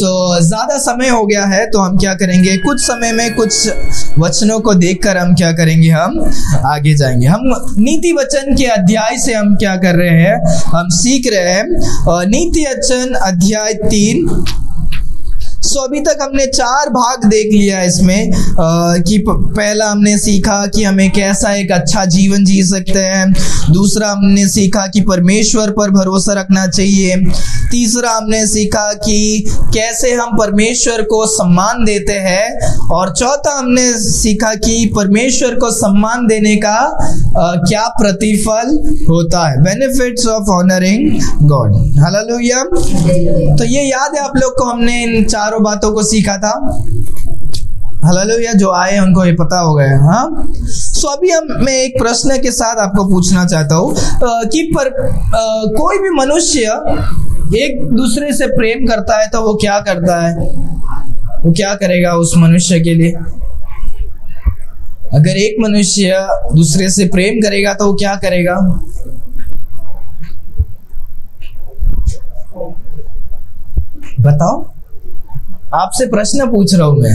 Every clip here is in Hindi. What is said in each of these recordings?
ज्यादा समय हो गया है, तो हम क्या करेंगे, कुछ समय में कुछ वचनों को देखकर हम क्या करेंगे, हम आगे जाएंगे। हम नीति वचन के अध्याय से हम क्या कर रहे हैं, हम सीख रहे हैं नीति वचन अध्याय 3। अभी तक हमने 4 भाग देख लिया इसमें कि पहला हमने सीखा कि हमें कैसा एक अच्छा जीवन जी सकते हैं। दूसरा हमने सीखा कि परमेश्वर पर भरोसा रखना चाहिए। तीसरा हमने सीखा कि कैसे हम परमेश्वर को सम्मान देते हैं। और चौथा हमने सीखा कि परमेश्वर को सम्मान देने का क्या प्रतिफल होता है, benefits of honouring God. Hallelujah. तो ये याद है आप लोग को, हमने इन 4 बातों को सीखा था। हालेलुया। जो आए उनको ये पता हो गया। हाँ, अभी मैं एक प्रश्न के साथ आपको पूछना चाहता हूँ कि कोई भी मनुष्य एक दूसरे से प्रेम करता है तो वो क्या करता है, वो क्या करेगा उस मनुष्य के लिए? अगर एक मनुष्य दूसरे से प्रेम करेगा तो वो क्या करेगा? बताओ, आपसे प्रश्न पूछ रहा हूं मैं।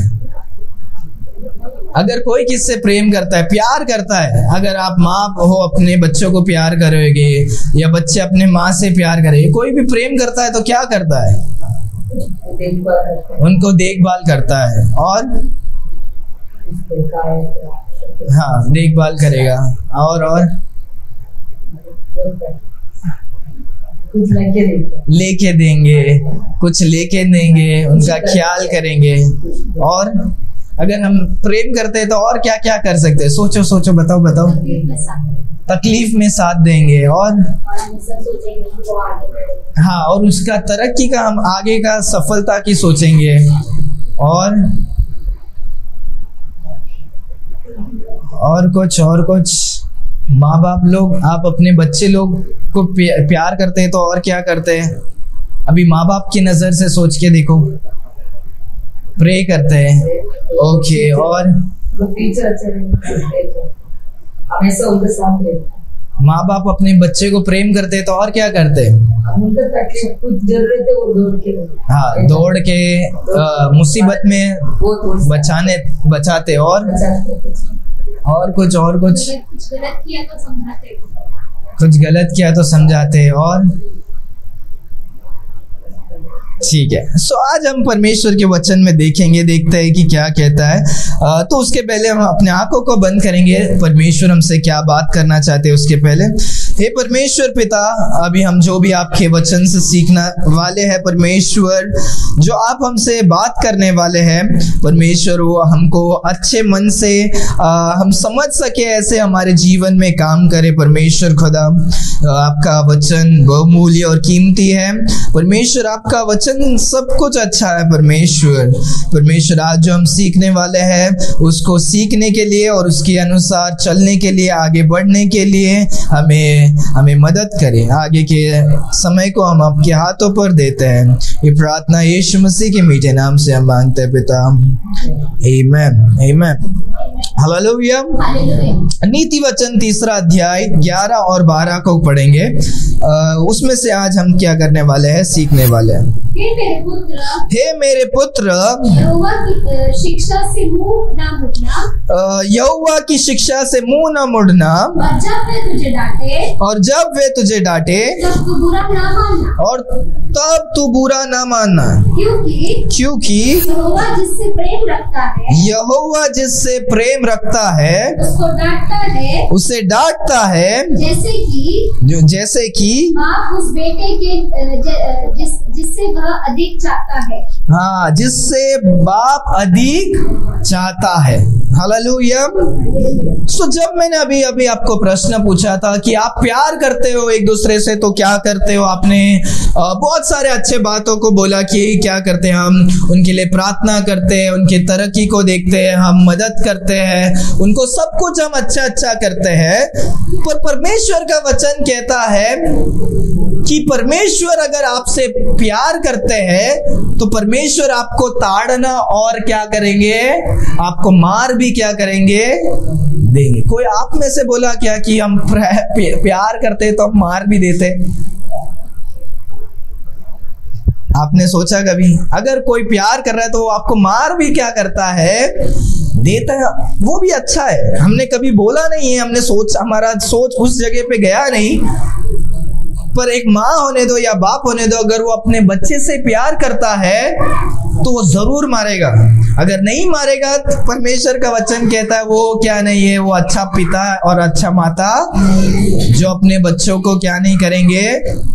अगर कोई किससे प्रेम करता है, प्यार करता है, अगर आप माँ हो अपने बच्चों को प्यार करोगे या बच्चे अपने माँ से प्यार करेंगे, कोई भी प्रेम करता है तो क्या करता है? उनको देखभाल करता है। और हाँ, देखभाल करेगा। और लेके देंगे, कुछ लेके देंगे, उनका ख्याल करेंगे। और अगर हम प्रेम करते हैं तो और क्या क्या कर सकते हैं? सोचो, बताओ। तकलीफ में साथ देंगे। और हाँ, और उसका तरक्की का, हम आगे का सफलता की सोचेंगे। और कुछ माँ बाप लोग, आप अपने बच्चे लोग को प्यार करते हैं तो और क्या करते हैं? अभी माँ बाप की नजर से सोच के देखो, प्रे करते हैं। ओके। और माँ बाप अपने बच्चे को प्रेम करते हैं तो और क्या करते हैं? हाँ, दौड़ के मुसीबत में बचाते। और कुछ गलत किया तो समझाते। और ठीक है। आज हम परमेश्वर के वचन में देखते हैं कि क्या कहता है। तो उसके पहले हम अपने आंखों को बंद करेंगे, परमेश्वर हमसे क्या बात करना चाहते हैं उसके पहले। हे परमेश्वर पिता, अभी हम जो भी आपके वचन से सीखने वाले हैं परमेश्वर, जो आप हमसे बात करने वाले हैं परमेश्वर, वो हमको अच्छे मन से हम समझ सके, ऐसे हमारे जीवन में काम करे परमेश्वर खुदा। आपका वचन बहुमूल्य और कीमती है परमेश्वर, आपका वचन सब कुछ अच्छा है परमेश्वर। आज जो हम सीखने वाले हैं उसको सीखने के लिए और उसके अनुसार चलने के लिए, आगे बढ़ने के लिए हमें मदद करें। आगे के समय को हम आपके हाथों पर देते हैं। ये प्रार्थना यीशु मसीह के मीठे नाम से हम मांगते हैं पिता, आमीन। हालेलुया। नीति वचन 3 अध्याय 11 और 12 को पढ़ेंगे। उसमें से आज हम क्या करने वाले हैं, सीखने वाले हैं। हे मेरे पुत्र, यहोवा की शिक्षा से मुंह न मुड़ना, और जब वे तुझे डांटे और तब तू बुरा ना मानना, क्योंकि यहोवा जिससे प्रेम रखता है उसे डांटता है, जैसे कि बाप उस बेटे के जिससे वह अधिक चाहता है। हाँ, जिससे बाप अधिक चाहता है। हालेलुया। जब मैंने अभी आपको प्रश्न पूछा था कि आप प्यार करते हो एक दूसरे से तो क्या करते हो, आपने बहुत सारे अच्छे बातों को बोला कि क्या करते हैं, हम उनके लिए प्रार्थना करते हैं, उनकी तरक्की को देखते हैं, हम मदद करते हैं, उनको सब कुछ हम अच्छा करते हैं। पर परमेश्वर का वचन कहता है कि परमेश्वर अगर आपसे प्यार करते हैं तो परमेश्वर आपको ताड़ना और क्या करेंगे, आपको मार भी क्या करेंगे, देंगे। कोई आप में से बोला क्या कि हम प्यार करते तो हम मार भी देते? आपने सोचा कभी, अगर कोई प्यार कर रहा है तो वो आपको मार भी क्या करता है, देता है, वो भी अच्छा है। हमने कभी बोला नहीं है, हमने हमारा सोच उस जगह पे गया नहीं। पर एक माँ होने दो या बाप होने दो, अगर वो अपने बच्चे से प्यार करता है तो वो जरूर मारेगा। अगर नहीं मारेगा तो परमेश्वर का वचन कहता है वो क्या नहीं है, वो अच्छा पिता और अच्छा माता जो अपने बच्चों को क्या नहीं करेंगे,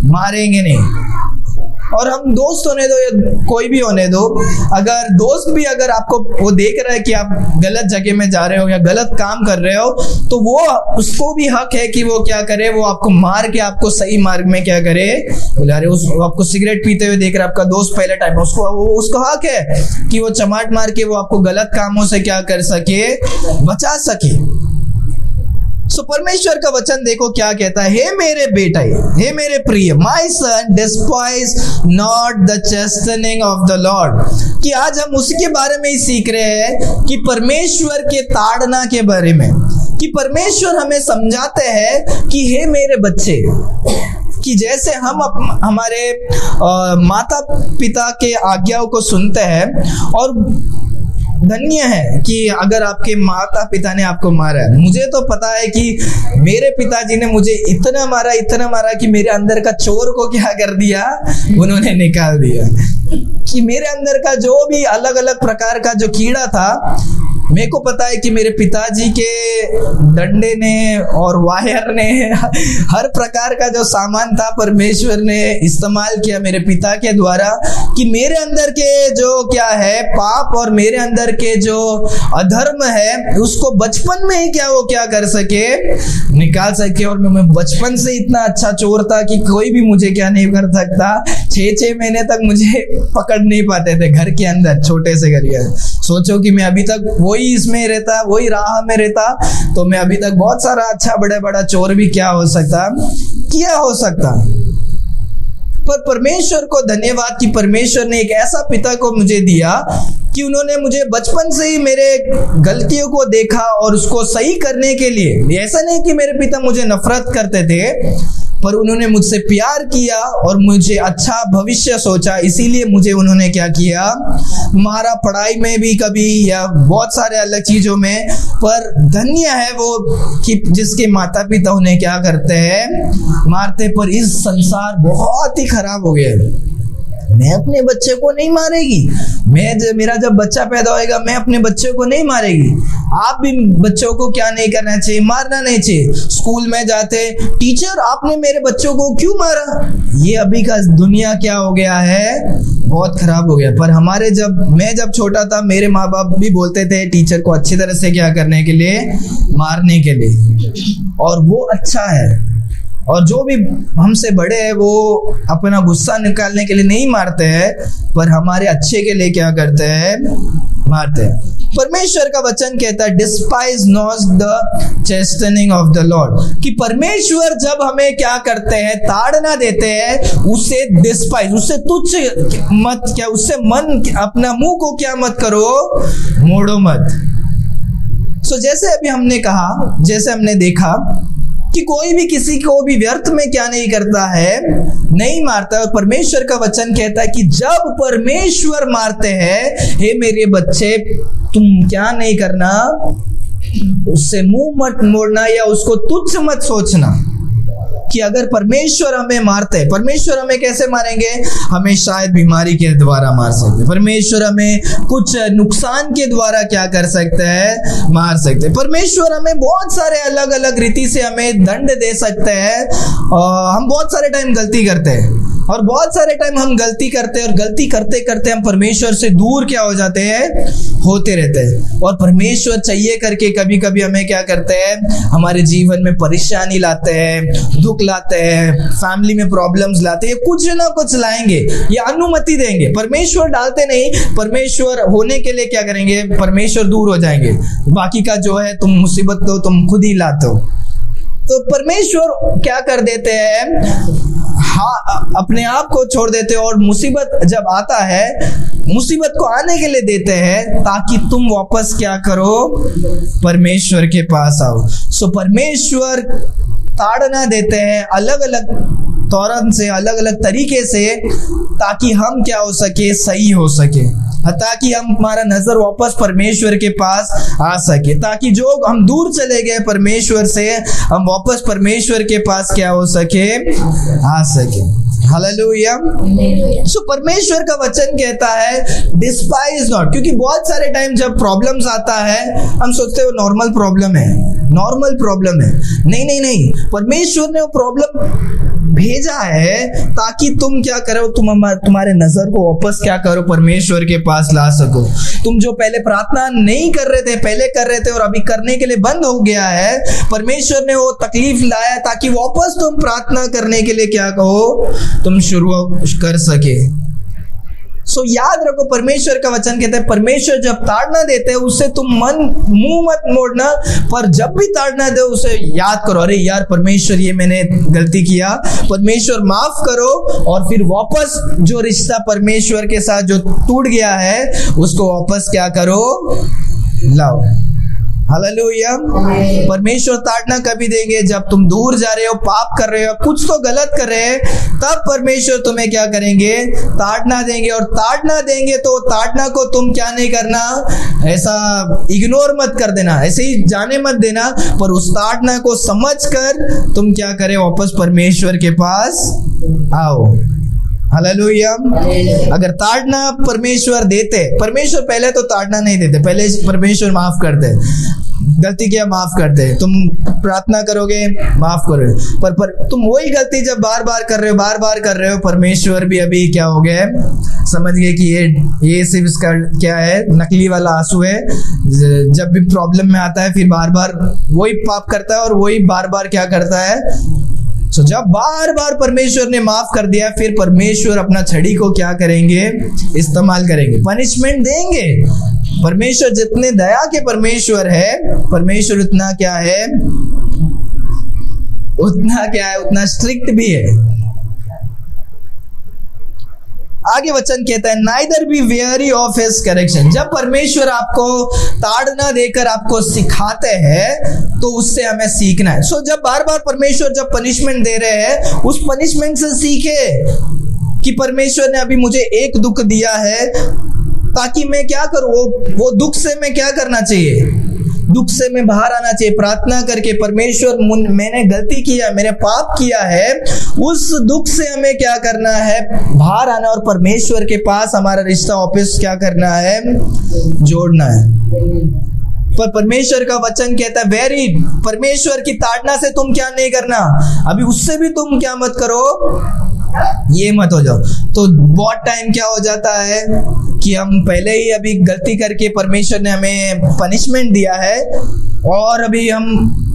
मारेंगे नहीं। और हम दोस्त होने दो या कोई भी होने दो, अगर दोस्त भी अगर आपको वो देख रहा है कि आप गलत जगह में जा रहे हो या गलत काम कर रहे हो, तो वो उसको भी हक है कि वो क्या करे, वो आपको मार के आपको सही मार्ग में क्या करे, बोला रहे आपको सिगरेट पीते हुए देख रहा है आपका दोस्त पहले टाइम, उसको हक है कि वो चमाट मार के वो आपको गलत कामों से क्या कर सके, बचा सके। सो परमेश्वर का वचन देखो क्या कहता है, हे मेरे बेटा, हे मेरे प्रिय, my son despise not the chastening of the Lord. कि आज हम उसके बारे में ही सीख रहे हैं कि परमेश्वर के ताड़ना के बारे में, कि परमेश्वर हमें समझाते हैं कि हे मेरे बच्चे, कि जैसे हम हमारे माता पिता के आज्ञाओं को सुनते हैं, और धन्य है कि अगर आपके माता पिता ने आपको मारा है। मुझे तो पता है कि मेरे पिताजी ने मुझे इतना मारा कि मेरे अंदर का चोर को क्या कर दिया, उन्होंने निकाल दिया। कि मेरे अंदर का जो भी अलग अलग प्रकार का जो कीड़ा था, मेरे को पता है कि मेरे पिताजी के डंडे ने और वायर ने, हर प्रकार का जो सामान था परमेश्वर ने इस्तेमाल किया मेरे पिता के द्वारा, कि मेरे अंदर के जो क्या है पाप और मेरे अंदर के जो अधर्म है उसको बचपन में ही क्या वो क्या कर सके, निकाल सके। और मैं बचपन से इतना अच्छा चोर था कि कोई भी मुझे क्या नहीं कर सकता। 6 महीने तक मुझे पकड़ नहीं पाते थे घर के अंदर, छोटे से घर के। सोचो कि मैं अभी तक वही इसमें रहता, वही राह में रहता, तो मैं अभी तक बहुत सारा अच्छा बड़ा चोर भी क्या हो सकता, किया हो सकता। पर परमेश्वर को धन्यवाद कि परमेश्वर ने एक ऐसा पिता को मुझे दिया कि उन्होंने मुझे बचपन से ही मेरे गलतियों को देखा और उसको सही करने के लिए, ऐसा नहीं कि मेरे पिता मुझे नफरत करते थे, पर उन्होंने मुझसे प्यार किया और मुझे अच्छा भविष्य सोचा, इसीलिए मुझे उन्होंने क्या किया, मारा पढ़ाई में भी कभी या बहुत सारे अलग चीजों में। पर धन्य है वो कि जिसके माता पिता उन्हें क्या करते हैं, मारते। पर इस संसार बहुत ही खराब हो गया। मैं अपने बच्चे को नहीं मारेगी, मेरा जब बच्चा पैदा होएगा मैं अपने बच्चे को नहीं मारेगी। आप भी बच्चों को क्या नहीं करना चाहिए, मारना नहीं चाहिए। स्कूल में जाते, टीचर आपने मेरे बच्चों को क्यों मारा? ये अभी का दुनिया क्या हो गया है, बहुत खराब हो गया। पर मैं जब छोटा था, मेरे माँ बाप भी बोलते थे टीचर को अच्छी तरह से क्या करने के लिए, मारने के लिए, और वो अच्छा है। और जो भी हमसे बड़े हैं वो अपना गुस्सा निकालने के लिए नहीं मारते हैं, पर हमारे अच्छे के लिए क्या करते हैं, मारते हैं। परमेश्वर का वचन कहता है despise not the chastening of the Lord, कि परमेश्वर जब हमें क्या करते हैं, ताड़ना देते हैं, उसे डिस्पाइज, उससे तुच्छ मत क्या, उससे मन अपना मुंह को क्या मत करो, मोड़ो मत। सो जैसे अभी हमने कहा, जैसे हमने देखा कि कोई भी किसी को भी व्यर्थ में क्या नहीं करता है, नहीं मारता है। और परमेश्वर का वचन कहता है कि जब परमेश्वर मारते हैं, हे मेरे बच्चे तुम क्या नहीं करना, उससे मुंह मत मोड़ना या उसको तुच्छ मत सोचना। कि अगर परमेश्वर हमें मारते हैं, परमेश्वर हमें कैसे मारेंगे, हमें शायद बीमारी के द्वारा मार सकते हैं, परमेश्वर हमें कुछ नुकसान के द्वारा क्या कर सकते हैं, मार सकते हैं। परमेश्वर हमें बहुत सारे अलग अलग रीति से हमें दंड दे सकते हैं। हम बहुत सारे टाइम गलती करते हैं, और बहुत सारे टाइम हम गलती करते हैं, और गलती करते करते हम परमेश्वर से दूर क्या हो जाते हैं, होते रहते हैं। और परमेश्वर चाहिए करके कभी कभी हमें क्या करते हैं, हमारे जीवन में परेशानी लाते हैं, दुख लाते हैं, फैमिली में प्रॉब्लम्स लाते हैं, कुछ ना कुछ लाएंगे या अनुमति देंगे। परमेश्वर डालते नहीं, परमेश्वर होने के लिए क्या करेंगे, परमेश्वर दूर हो जाएंगे। बाकी का जो है तुम मुसीबत तो तुम खुद ही लाते हो। तो परमेश्वर क्या कर देते हैं, हाँ अपने आप को छोड़ देते हैं, और मुसीबत जब आता है, मुसीबत को आने के लिए देते हैं ताकि तुम वापस क्या करो, परमेश्वर के पास आओ। सो परमेश्वर ताड़ना देते हैं, अलग अलग तौरन से, अलग अलग तरीके से, ताकि हम क्या हो सके, सही हो सके, ताकि हम हमारा नजर वापस परमेश्वर के पास आ सके, ताकि जो हम दूर चले गए परमेश्वर से, हम वापस परमेश्वर के पास क्या हो सके, आ सके। हालेलुया। सो परमेश्वर का वचन कहता है डिस्पाइज नॉट, क्योंकि बहुत सारे टाइम जब प्रॉब्लम्स आता है हम सोचते हैं वो नॉर्मल प्रॉब्लम है, नॉर्मल प्रॉब्लम है। नहीं नहीं नहीं, परमेश्वर ने वो प्रॉब्लम भेजा है ताकि तुम क्या करो, तुम्हारे नजर को वापस क्या करो, परमेश्वर के पास ला सको। तुम जो पहले प्रार्थना नहीं कर रहे थे, पहले कर रहे थे और अभी करने के लिए बंद हो गया है, परमेश्वर ने वो तकलीफ लाया ताकि वापस तुम प्रार्थना करने के लिए क्या कहो, तुम शुरू कर सके। सो याद रखो, परमेश्वर का वचन कहता है परमेश्वर जब ताड़ना देते हैं उससे तुम मुंह मत मोड़ना, पर जब भी ताड़ना दे उसे याद करो, अरे यार परमेश्वर ये मैंने गलती किया, परमेश्वर माफ करो, और फिर वापस जो रिश्ता परमेश्वर के साथ जो टूट गया है उसको वापस क्या करो, लाओ। हालेलुया। परमेश्वर ताड़ना कभी देंगे जब तुम दूर जा रहे हो, पाप कर रहे हो, कुछ तो गलत कर रहे हैं, तब परमेश्वर तुम्हें क्या करेंगे, ताड़ना देंगे। और ताड़ना देंगे तो ताड़ना को तुम क्या नहीं करना, ऐसा इग्नोर मत कर देना, ऐसे ही जाने मत देना, पर उस ताड़ना को समझकर तुम क्या करें, वापस परमेश्वर के पास आओ। हालेलुया। अगर ताड़ना परमेश्वर देते, परमेश्वर पहले तो ताड़ना नहीं देते, पहले परमेश्वर माफ करते, गलती किया माफ करते, तुम प्रार्थना करोगे माफ करोगे, पर तुम वही गलती जब बार बार कर रहे हो, बार बार कर रहे हो, परमेश्वर भी अभी क्या हो गए, समझ गए कि ये सिर्फ इसका क्या है, नकली वाला आंसू है। जब भी प्रॉब्लम में आता है फिर बार बार वही पाप करता है और वही बार बार क्या करता है। सो जब बार बार परमेश्वर ने माफ कर दिया, फिर परमेश्वर अपना छड़ी को क्या करेंगे, इस्तेमाल करेंगे, पनिशमेंट देंगे। परमेश्वर जितने दया के परमेश्वर है, परमेश्वर उतना क्या है, उतना स्ट्रिक्ट भी है। आगे वचन कहता है neither be very of his correction. जब परमेश्वर आपको ताड़ना देकर आपको सिखाते हैं तो उससे हमें सीखना है। सो जब बार बार परमेश्वर जब पनिशमेंट दे रहे हैं, उस पनिशमेंट से सीखे कि परमेश्वर ने अभी मुझे एक दुख दिया है ताकि मैं क्या करूं, वो दुख से मैं क्या करना चाहिए, दुख से मैं बाहर आना चाहिए, प्रार्थना करके परमेश्वर मैंने गलती किया, मैंने पाप किया है, उस दुख से हमें क्या करना है, बाहर आना और परमेश्वर के पास हमारा रिश्ता वापस क्या करना है, जोड़ना है। पर परमेश्वर का वचन कहता है वेरी, परमेश्वर की ताड़ना से तुम क्या नहीं करना, अभी उससे भी तुम क्या मत करो, ये मत हो जाओ। तो बहुत टाइम क्या हो जाता है कि हम पहले ही अभी गलती करके परमेश्वर ने हमें पनिशमेंट दिया है और अभी हम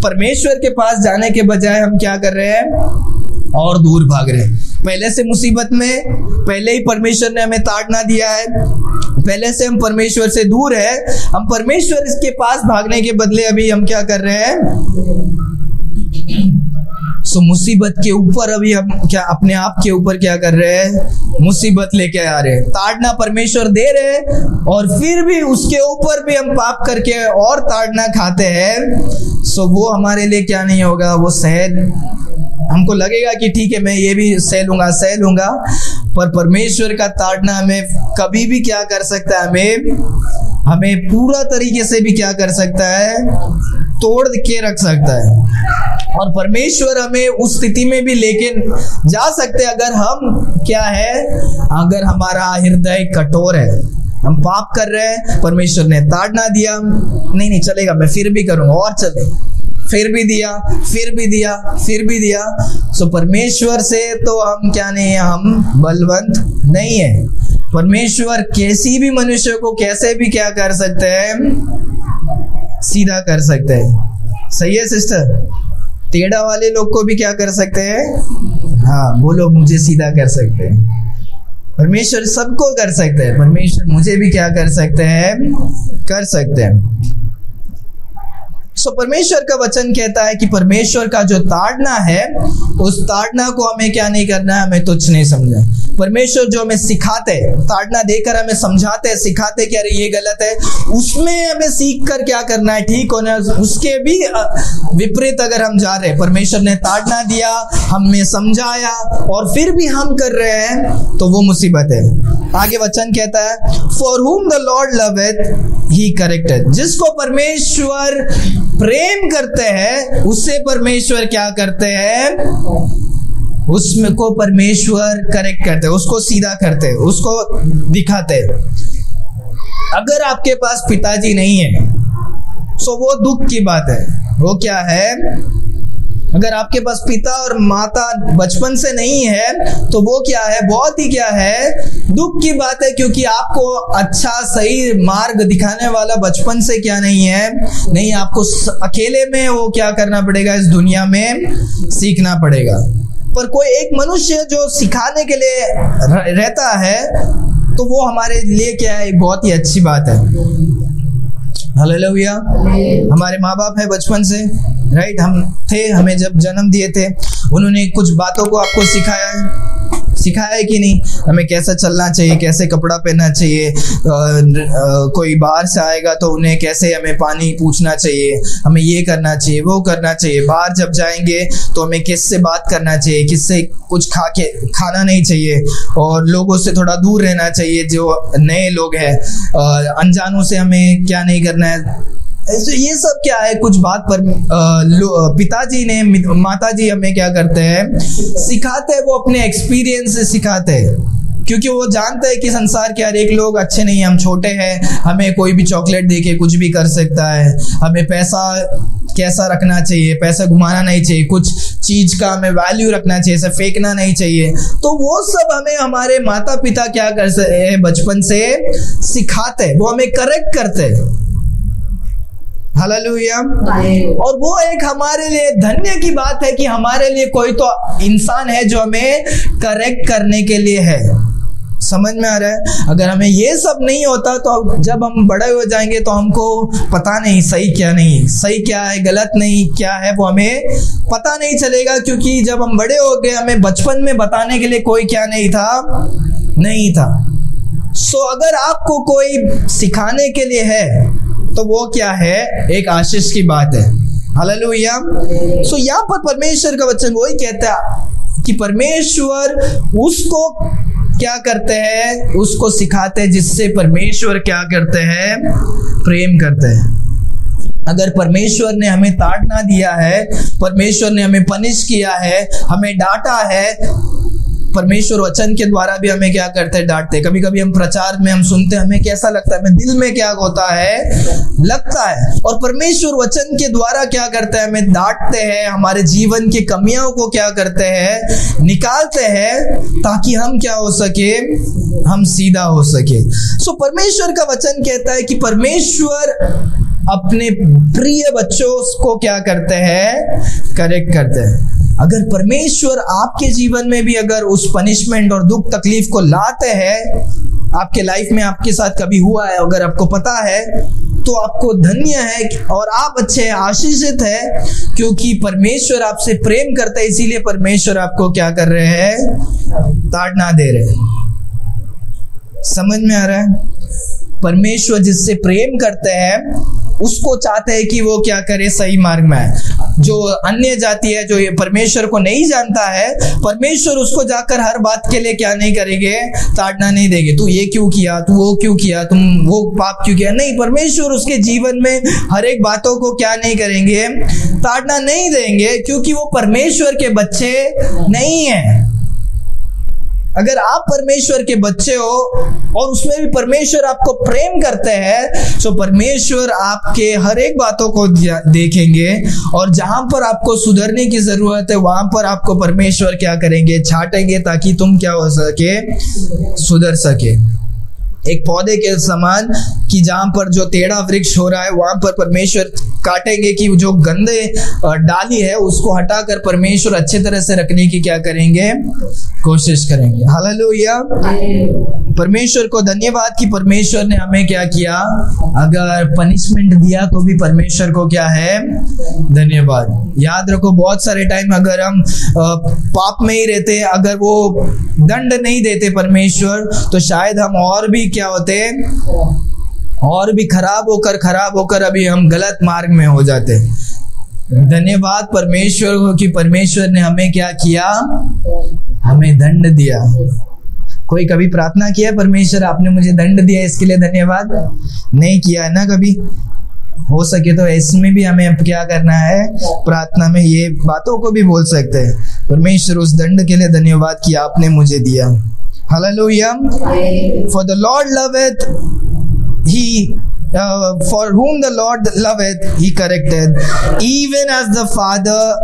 परमेश्वर के पास जाने के बजाय हम क्या कर रहे हैं, और दूर भाग रहे हैं। पहले से मुसीबत में, पहले ही परमेश्वर ने हमें ताड़ना दिया है, पहले से हम परमेश्वर से दूर है, हम परमेश्वर इसके पास भागने के बदले अभी हम क्या कर रहे हैं, सो मुसीबत के ऊपर अभी हम क्या अपने आप के ऊपर क्या कर रहे हैं, मुसीबत लेके आ रहे हैं। ताड़ना परमेश्वर दे रहे हैं और फिर भी उसके ऊपर भी हम पाप करके और ताड़ना खाते हैं। सो वो हमारे लिए क्या नहीं होगा, वो सहन, हमको लगेगा कि ठीक है मैं ये भी सह लूंगा, पर परमेश्वर का ताड़ना हमें कभी भी क्या कर सकता है, हमें पूरा तरीके से भी क्या कर सकता है, तोड़ के रख सकता है। और परमेश्वर हमें उस स्थिति में भी लेके जा सकते हैं अगर हम क्या है, अगर हमारा हृदय कठोर है, हम पाप कर रहे हैं, परमेश्वर ने ताड़ना दिया, नहीं चलेगा मैं फिर भी करूंगा, और चले, फिर भी दिया। सो परमेश्वर से तो हम क्या नहीं है, हम बलवंत नहीं है। परमेश्वर किसी भी मनुष्य को कैसे भी क्या कर सकते हैं, सीधा कर सकते हैं। सही है सिस्टर, टेढ़ा वाले लोग को भी क्या कर सकते हैं, हाँ वो लोग मुझे सीधा कर सकते हैं। परमेश्वर सबको कर सकते हैं, परमेश्वर मुझे भी क्या कर सकते हैं, कर सकते हैं। सो परमेश्वर का वचन कहता है कि परमेश्वर का जो ताड़ना है, उस ताड़ना को हमें क्या नहीं करना है, हमें तुच्छ नहीं समझना। परमेश्वर जो हमें सिखाते, ताड़ना देकर हमें समझाते हैं, सिखाते कि अरे ये गलत है, उसमें हमें सीख कर क्या करना है, ठीक होना है। उसके भी विपरीत अगर हम जा रहे हैं, परमेश्वर ने ताड़ना दिया, हमें समझाया और फिर भी हम कर रहे हैं, तो वो मुसीबत है। आगे वचन कहता है, for whom the Lord loveth he corrected. जिसको परमेश्वर प्रेम करते हैं, उससे परमेश्वर क्या करते हैं, उसमें को परमेश्वर करेक्ट करते हैं, उसको सीधा करते हैं, उसको दिखाते हैं। अगर आपके पास पिताजी नहीं है तो वो दुख की बात है। वो क्या है, अगर आपके पास पिता और माता बचपन से नहीं है तो वो क्या है, बहुत ही क्या है, दुख की बात है, क्योंकि आपको अच्छा सही मार्ग दिखाने वाला बचपन से क्या नहीं है, नहीं, आपको अकेले में वो क्या करना पड़ेगा, इस दुनिया में सीखना पड़ेगा। पर कोई एक मनुष्य जो सिखाने के लिए रहता है, तो वो हमारे लिए क्या है, बहुत ही अच्छी बात है। हालेलुया। हमारे माँ बाप है बचपन से, राइट, हम थे, हमें जब जन्म दिए थे, उन्होंने कुछ बातों को आपको सिखाया है कि नहीं, हमें कैसे चलना चाहिए, कैसे कपड़ा पहनना चाहिए, कोई बाहर से आएगा तो उन्हें कैसे हमें पानी पूछना चाहिए, हमें ये करना चाहिए, वो करना चाहिए, बाहर जब जाएंगे तो हमें किससे बात करना चाहिए, किससे कुछ खाना नहीं चाहिए, और लोगों से थोड़ा दूर रहना चाहिए, जो नए लोग हैं, अनजानों से हमें क्या नहीं करना है। ये सब क्या है, कुछ बात पर पिताजी ने, माताजी हमें क्या करते हैं, सिखाते हैं, वो अपने एक्सपीरियंस से सिखाते हैं, क्योंकि वो जानते हैं कि संसार के हर एक लोग अच्छे नहीं हैं, हम छोटे हैं, हमें कोई भी चॉकलेट देके कुछ भी कर सकता है, हमें पैसा कैसा रखना चाहिए, पैसा घुमाना नहीं चाहिए, कुछ चीज का हमें वैल्यू रखना चाहिए, इसे फेंकना नहीं चाहिए। तो वो सब हमें हमारे माता पिता क्या करते हैं, बचपन से सिखाते हैं, वो हमें करेक्ट करते हैं। हालेलुया। और वो एक हमारे लिए धन्य की बात है कि हमारे लिए कोई तो इंसान है जो हमें करेक्ट करने के लिए है। समझ में आ रहा है? अगर हमें ये सब नहीं होता तो जब हम बड़े हो जाएंगे तो हमको पता नहीं सही क्या नहीं, सही क्या है, गलत नहीं क्या है, वो हमें पता नहीं चलेगा, क्योंकि जब हम बड़े हो गए हमें बचपन में बताने के लिए कोई क्या नहीं था। सो अगर आपको कोई सिखाने के लिए है तो वो क्या है, एक आशीष की बात है। हालेलुया। सो यहाँ पर परमेश्वर का वचन वही कहता है कि परमेश्वर उसको क्या करते हैं, उसको सिखाते हैं जिससे परमेश्वर क्या करते हैं, प्रेम करते हैं। अगर परमेश्वर ने हमें ताड़ना दिया है, परमेश्वर ने हमें पनिश किया है, हमें डांटा है, परमेश्वर वचन के द्वारा भी हमें क्या करते हैं, डांटते हैं। कभी कभी हम प्रचार में हम सुनते हैं, हमें कैसा लगता है, हमें दिल में क्या होता है, लगता है। और परमेश्वर वचन के द्वारा क्या करते हैं, हमें डांटते हैं, हमारे जीवन की कमियों को क्या करते हैं, निकालते हैं, ताकि हम क्या हो सके, हम सीधा हो सके। सो परमेश्वर का वचन कहता है कि परमेश्वर अपने प्रिय बच्चों को क्या करते हैं, करेक्ट करते हैं। अगर परमेश्वर आपके जीवन में भी अगर उस पनिशमेंट और दुख तकलीफ को लाते हैं, आपके लाइफ में आपके साथ कभी हुआ है, अगर आपको पता है, तो आपको धन्य है और आप अच्छे आशीषित है, क्योंकि परमेश्वर आपसे प्रेम करता है, इसीलिए परमेश्वर आपको क्या कर रहे हैं, ताड़ना दे रहे हैं। समझ में आ रहा है? परमेश्वर जिससे प्रेम करते हैं उसको चाहते हैं कि वो क्या करे, सही मार्ग में आए। जो अन्य जाति है, जो ये परमेश्वर को नहीं जानता है, परमेश्वर उसको जाकर हर बात के लिए क्या नहीं करेंगे, ताड़ना नहीं देंगे। तू ये क्यों किया, तू वो क्यों किया, तुम वो पाप क्यों किया, नहीं, परमेश्वर उसके जीवन में हर एक बातों को क्या नहीं करेंगे, ताड़ना नहीं देंगे, क्योंकि वो परमेश्वर के बच्चे नहीं है। अगर आप परमेश्वर के बच्चे हो और उसमें भी परमेश्वर आपको प्रेम करते हैं, तो परमेश्वर आपके हर एक बातों को देखेंगे, और जहां पर आपको सुधरने की जरूरत है वहां पर आपको परमेश्वर क्या करेंगे, छाटेंगे, ताकि तुम क्या हो सके, सुधर सके। एक पौधे के समान कि जहां पर जो टेढ़ा वृक्ष हो रहा है वहां पर परमेश्वर काटेंगे कि जो गंदे डाली है उसको हटाकर परमेश्वर अच्छे तरह से रखने की क्या करेंगे, कोशिश करेंगे। हालेलुया। परमेश्वर को धन्यवाद कि परमेश्वर ने हमें क्या किया, अगर पनिशमेंट दिया तो भी परमेश्वर को क्या है, धन्यवाद। याद रखो बहुत सारे टाइम अगर हम पाप में ही रहते, अगर वो दंड नहीं देते परमेश्वर, तो शायद हम और भी क्या होते, और भी खराब होकर अभी हम गलत मार्ग में हो जाते। धन्यवाद परमेश्वर को कि परमेश्वर ने हमें क्या किया, हमें दंड दिया। कोई कभी प्रार्थना किया परमेश्वर आपने मुझे दंड दिया इसके लिए धन्यवाद? नहीं किया है ना कभी। हो सके तो इसमें भी हमें क्या करना है, प्रार्थना में ये बातों को भी बोल सकते हैं, परमेश्वर उस दंड के लिए धन्यवाद कि आपने मुझे दिया। Hallelujah. For the Lord loveth he for whom the Lord loveth he corrected, even as a father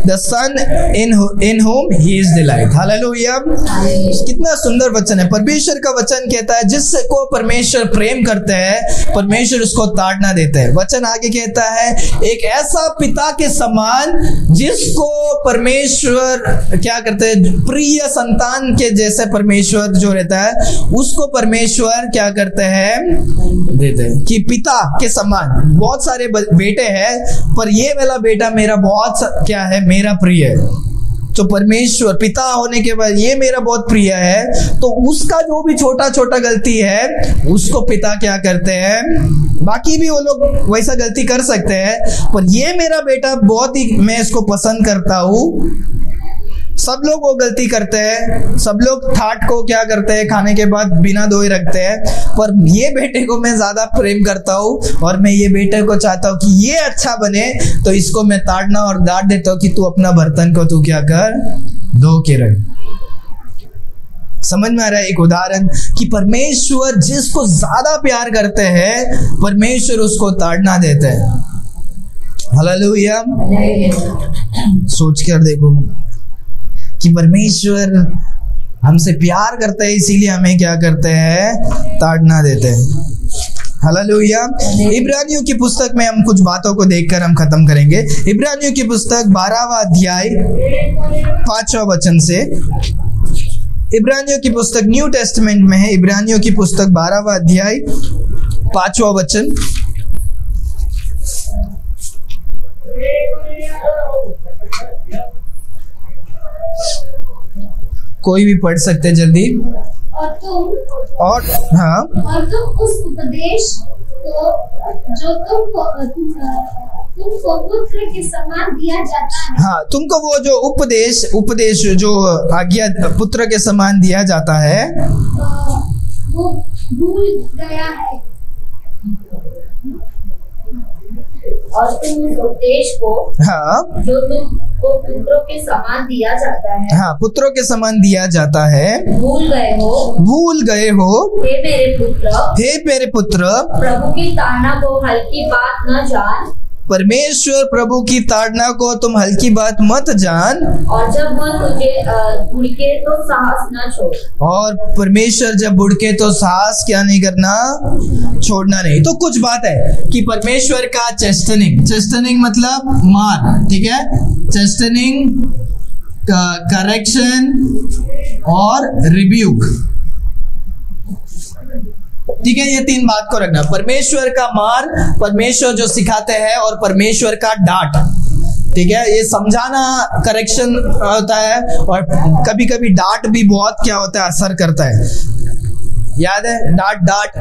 the son in whom he is delight। Hallelujah. कितना सुंदर वचन है। परमेश्वर का वचन कहता है जिसको परमेश्वर प्रेम करते हैं परमेश्वर उसको ताड़ना देते हैं। वचन आगे कहता है एक ऐसा पिता के समान जिसको परमेश्वर क्या करते हैं, प्रिय संतान के जैसे परमेश्वर जो रहता है उसको परमेश्वर क्या करते हैं, देते हैं। कि पिता के समान, बहुत सारे बेटे हैं पर ये वाला बेटा मेरा बहुत क्या है, मेरा प्रिय है। तो परमेश्वर पिता होने के बाद ये मेरा बहुत प्रिय है, तो उसका जो भी छोटा छोटा गलती है उसको पिता क्या करते हैं, बाकी भी वो लोग वैसा गलती कर सकते हैं पर ये मेरा बेटा बहुत ही, मैं इसको पसंद करता हूँ। सब लोग वो गलती करते हैं, सब लोग ठाट को क्या करते हैं, खाने के बाद बिना धोए रखते हैं, पर ये बेटे को मैं ज्यादा प्रेम करता हूँ और मैं ये बेटे को चाहता हूँ कि ये अच्छा बने, तो इसको मैं ताड़ना और डांट देता हूँ कि तू अपना बर्तन को तू क्या कर, धो के रख। समझ में आ रहा है एक उदाहरण कि परमेश्वर जिसको ज्यादा प्यार करते हैं परमेश्वर उसको ताड़ना देते हैं। हालेलुया। सोच कर देखो कि परमेश्वर हमसे प्यार करते हैं इसीलिए हमें क्या करते हैं, ताड़ना देते हैं। हालेलुया। इब्रानियों की पुस्तक में हम कुछ बातों को देखकर हम खत्म करेंगे। इब्रानियों की पुस्तक 12वां अध्याय 5वां वचन से, इब्रानियों की पुस्तक न्यू टेस्टमेंट में है, इब्रानियों की पुस्तक 12वां अध्याय 5वां वचन। कोई भी पढ़ सकते जल्दी। और तुम हाँ, और तुम उस उपदेश को जो तुमको पुत्र के समान दिया जाता है। हाँ, तुमको वो जो उपदेश जो आज्ञा पुत्र के समान दिया जाता है वो भूल गया है। और तुम उस उपदेश को हाँ, जो तुमको पुत्रों के समान दिया जाता है, हाँ, पुत्रों के समान दिया जाता है, भूल गए हो। हे मेरे पुत्र, प्रभु की ताड़ना को हल्की बात न जान। परमेश्वर प्रभु की ताड़ना को तुम हल्की बात मत जान। और जब वह तुझे बुड़के तो साहस न छोड़। और परमेश्वर जब बुड़के तो साहस क्या नहीं करना, छोड़ना नहीं। तो कुछ बात है कि परमेश्वर का चेस्टनिंग मतलब मार, ठीक है, चेस्टनिंग, करेक्शन और रिब्यूक, ठीक है, ये तीन बात को रखना। परमेश्वर का मार, परमेश्वर जो सिखाते हैं, और परमेश्वर का डांट, ठीक है, ये समझाना करेक्शन होता है, और कभी कभी डांट भी बहुत क्या होता है, असर करता है। याद है डांट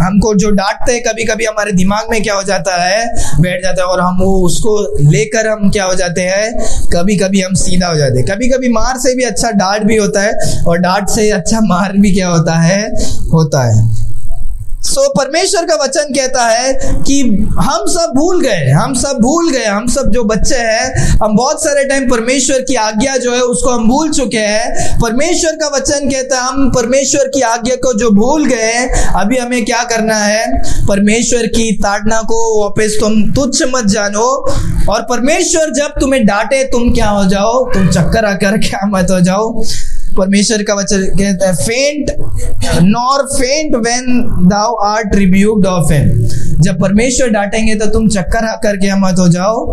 हमको जो डांटते हैं कभी कभी हमारे दिमाग में क्या हो जाता है, बैठ जाता है, और हम वो उसको लेकर हम क्या हो जाते हैं, कभी कभी हम सीधा हो जाते हैं। कभी कभी मार से भी अच्छा डांट भी होता है, और डांट से अच्छा मार भी क्या होता है। परमेश्वर का वचन कहता है कि हम सब भूल गए, हम सब जो बच्चे हैं, हम बहुत सारे टाइम परमेश्वर की आज्ञा जो है उसको हम भूल चुके हैं। परमेश्वर का वचन कहता है हम परमेश्वर की आज्ञा को जो भूल गए, अभी हमें क्या करना है, परमेश्वर की ताड़ना को वापस तुम तुच्छ मत जानो, और परमेश्वर जब तुम्हें डांटे तुम क्या हो जाओ, तुम चक्कर आकर क्या मत हो जाओ। परमेश्वर का वचन कहता है faint when thou art rebuked of him। जब परमेश्वर डांटेंगे तो तुम चक्कर आकर क्या मत हो जाओ।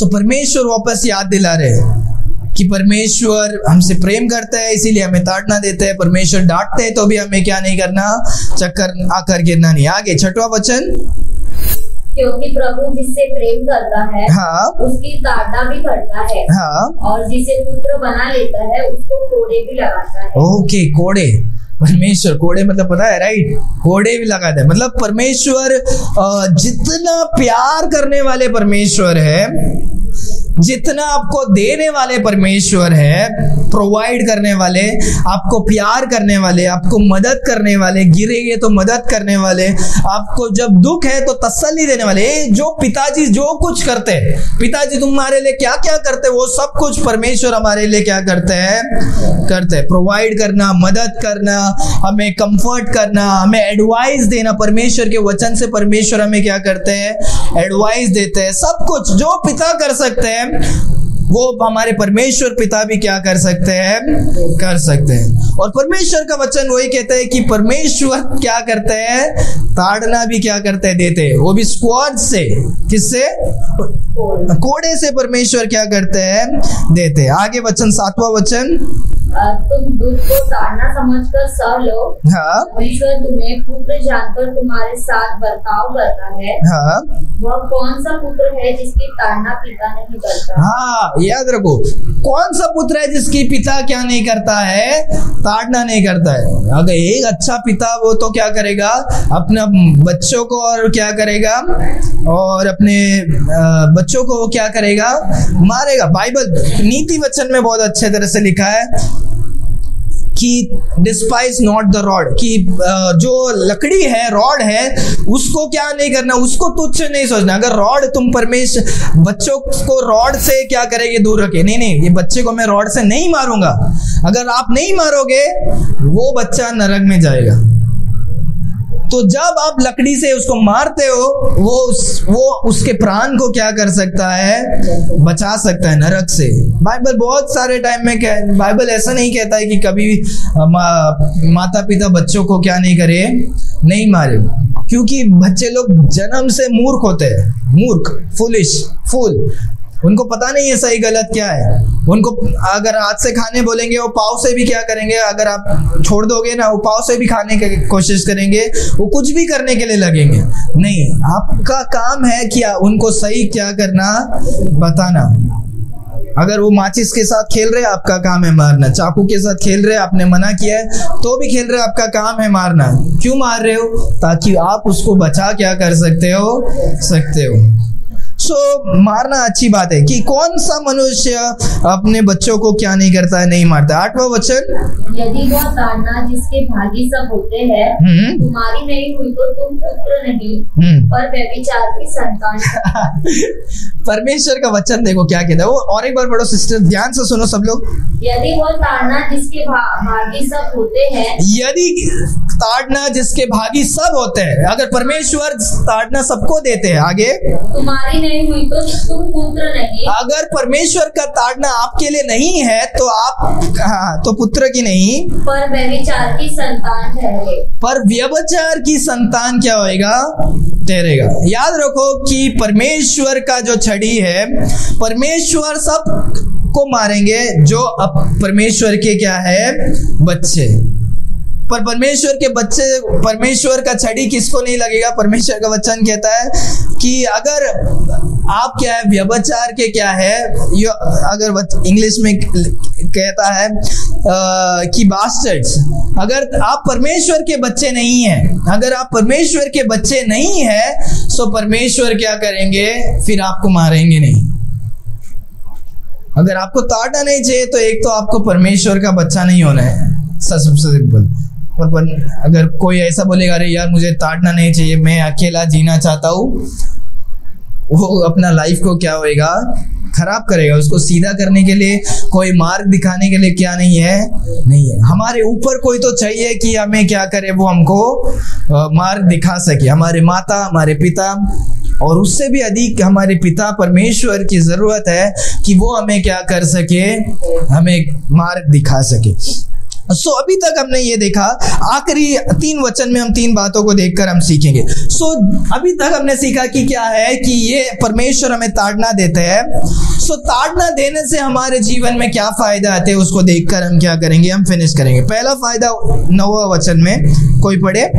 परमेश्वर वापस याद दिला रहे कि परमेश्वर हमसे प्रेम करता है, इसीलिए हमें ताड़ना देते हैं। परमेश्वर डांटते हैं तो भी हमें क्या नहीं करना, चक्कर आकर गिरना नहीं। आगे 6वां वचन, क्योंकि प्रभु जिससे प्रेम करता है, हाँ, उसकी ताड़ना भी करता है, हाँ, और जिसे पुत्र बना लेता है उसको कोड़े भी लगाता है। ओके, कोड़े, परमेश्वर कोड़े मतलब पता है, राइट, कोड़े भी लगाता है। मतलब परमेश्वर जितना प्यार करने वाले परमेश्वर है, जितना आपको देने वाले परमेश्वर है, प्रोवाइड करने वाले, आपको प्यार करने वाले, आपको मदद करने वाले, गिरेंगे तो मदद करने वाले, आपको जब दुख है तो तसल्ली देने वाले। जो पिताजी जो कुछ करते हैं, पिताजी तुम्हारे लिए क्या क्या करते हैं, वो सब कुछ परमेश्वर हमारे लिए क्या करते हैं, प्रोवाइड करना, मदद करना, हमें कंफर्ट करना, हमें एडवाइस देना। परमेश्वर के वचन से परमेश्वर हमें क्या करते हैं, एडवाइस देते हैं। सब कुछ जो पिता कर सकते हैं वो हमारे परमेश्वर पिता भी क्या कर सकते हैं। और परमेश्वर का वचन वही कहता है कि परमेश्वर क्या करते हैं, ताड़ना भी क्या करते हैं, देते हैं, वो भी स्क्वाड से। किससे? कोड़े से परमेश्वर क्या करते हैं, देते हैं। आगे वचन 7वां वचन, तुम दुख को ताड़ना समझकर सह लो, हाँ, परमेश्वर तुम्हें पुत्र जानकर तुम्हारे साथ बर्ताव करता है, हाँ, वह कौन सा पुत्र है जिसकी ताड़ना पिता नहीं करता। हाँ, याद रखो, कौन सा पुत्र है जिसकी पिता क्या नहीं करता है, ताड़ना नहीं करता है। अगर एक अच्छा पिता वो तो क्या करेगा, अपने बच्चों को और क्या करेगा, और अपने बच्चों को वो क्या करेगा, मारेगा। बाइबल नीति वचन में बहुत अच्छे तरह से लिखा है कि डिस्पाइज नॉट द रॉड, कि जो लकड़ी है, रॉड है, उसको क्या नहीं करना, उसको तुच्छ नहीं सोचना। अगर रॉड तुम परमेश्वर बच्चों को रॉड से क्या करेंगे, दूर रखे, नहीं, ये बच्चे को मैं रॉड से नहीं मारूंगा। अगर आप नहीं मारोगे वो बच्चा नरक में जाएगा। तो जब आप लकड़ी से उसको मारते हो, वो उसके प्राण को क्या कर सकता है, बचा सकता है नरक से। बाइबल बहुत सारे टाइम में बाइबल ऐसा नहीं कहता है कि कभी माता पिता बच्चों को क्या नहीं करे, नहीं मारे, क्योंकि बच्चे लोग जन्म से मूर्ख होते हैं, मूर्ख, फूल। उनको पता नहीं है सही गलत क्या है। उनको अगर हाथ से खाने बोलेंगे वो पाव से भी क्या करेंगे, अगर आप छोड़ दोगे ना, वो पाव से भी खाने की कोशिश करेंगे, वो कुछ भी करने के लिए लगेंगे। नहीं, आपका काम है कि उनको सही क्या करना, बताना। अगर वो माचिस के साथ खेल रहे, आपका काम है मारना। चाकू के साथ खेल रहे, आपने मना किया है तो भी खेल रहे, आपका काम है मारना। क्यों मार रहे हो? ताकि आप उसको बचा क्या कर सकते हो। मारना अच्छी बात है कि कौन सा मनुष्य अपने बच्चों को क्या नहीं करता है, नहीं मारता। 8वां वचन, यदि वह ताड़ना जिसके भागी सब होते हैं तुम्हारी नहीं हुई तो तुम पुत्र नहीं पर व्यभिचार की संतान। परमेश्वर का वचन देखो क्या कहता है वो, और एक बार पढ़ो सिस्टर, ध्यान से सुनो सब लोग। यदि वह ताड़ना जिसके भागी सब होते हैं, यदि ताड़ना जिसके भागी सब होते हैं, अगर परमेश्वर ताड़ना सबको देते हैं, आगे तुम्हारी नहीं हुई तो तुम पुत्र नहीं। अगर परमेश्वर का ताड़ना आपके लिए नहीं है तो आप तो पुत्र की नहीं पर व्यभिचार की संतान ठहरे। पर व्यभिचार की संतान क्या होएगा, ठहरेगा। याद रखो कि परमेश्वर का जो छड़ी है, परमेश्वर सब को मारेंगे जो परमेश्वर के क्या है, बच्चे। पर परमेश्वर के बच्चे, परमेश्वर का छड़ी किसको नहीं लगेगा। परमेश्वर का वचन कहता है कि अगर आप क्या है, व्यभिचार के क्या है, अगर इंग्लिश में कहता है कि बास्टर्ड्स, अगर आप परमेश्वर के बच्चे नहीं हैं, अगर आप परमेश्वर के बच्चे नहीं हैं तो परमेश्वर क्या करेंगे, फिर आपको मारेंगे नहीं। अगर आपको ताड़ना नहीं चाहिए तो एक तो आपको परमेश्वर का बच्चा नहीं होना है, सबसे सिंपल। पर अगर कोई ऐसा बोलेगा अरे यार मुझे ताड़ना नहीं चाहिए, मैं अकेला जीना चाहता हूँ, वो अपना लाइफ को क्या होएगा, खराब करेगा। उसको सीधा करने के लिए कोई मार्ग दिखाने के लिए क्या नहीं है। हमारे ऊपर कोई तो चाहिए कि हमें क्या करे, वो हमको मार्ग दिखा सके। हमारे माता, हमारे पिता और उससे भी अधिक हमारे पिता परमेश्वर की जरूरत है कि वो हमें क्या कर सके, हमें मार्ग दिखा सके। सो अभी तक हमने ये देखा, आखिरी 3 वचन में हम 3 बातों को देखकर हम सीखेंगे। अभी तक हमने सीखा कि क्या है कि ये परमेश्वर हमें ताड़ना देते हैं। ताड़ना देने से हमारे जीवन में क्या फायदा आते हैं उसको देखकर हम क्या करेंगे, हम फिनिश करेंगे। पहला फायदा 9वां वचन में, कोई पढ़े।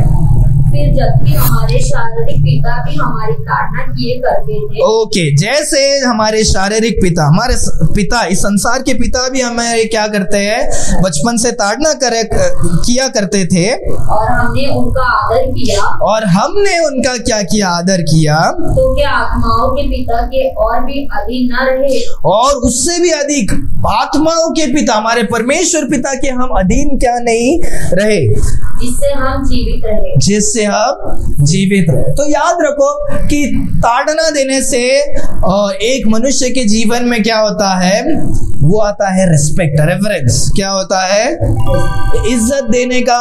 फिर जबकि हमारे शारीरिक पिता भी हमारी ताड़ना किए करते थे। ओके, जैसे हमारे शारीरिक पिता, हमारे पिता, इस संसार के पिता भी हमें क्या करते हैं, बचपन से ताड़ना किया करते थे। और हमने उनका आदर किया। और हमने उनका क्या किया, आदर किया। तो क्या आत्माओं के पिता के और भी अधीन न रहे। और उससे भी अधिक आत्माओं के पिता, हमारे परमेश्वर पिता के हम अधीन क्या नहीं रहे, जिससे हम जीवित रहे। जिससे हम जीवित रहे। तो याद रखो कि ताड़ना देने से एक मनुष्य के जीवन में क्या होता है, वो आता है रिस्पेक्ट, रेफरेंस। क्या होता है, इज्जत देने का।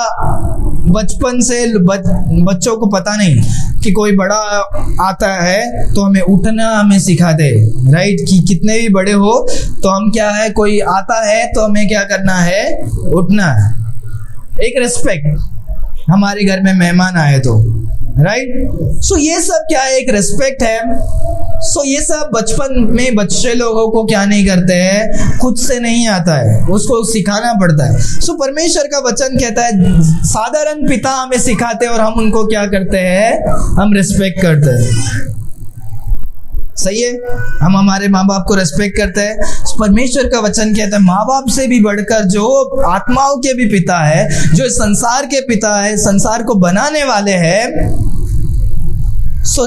बचपन से बच्चों को पता नहीं कि कोई बड़ा आता है तो हमें उठना हमें सिखाते, राइट, कि कितने भी बड़े हो तो हम क्या है, कोई आता है तो हमें क्या करना है, उठना है। एक रिस्पेक्ट, हमारे घर में मेहमान आए तो, राइट। ये सब क्या है, एक रिस्पेक्ट है। ये सब बचपन में बच्चे लोगों को क्या नहीं करते हैं, खुद से नहीं आता है, उसको सिखाना पड़ता है। परमेश्वर का वचन कहता है साधारण पिता हमें सिखाते हैं और हम उनको क्या करते हैं, हम रिस्पेक्ट करते हैं। सही है, हम हमारे माँ बाप को रेस्पेक्ट करते हैं। परमेश्वर का वचन कहता है माँ बाप से भी बढ़कर जो आत्माओं के भी पिता है, जो संसार के पिता है, संसार को बनाने वाले हैं।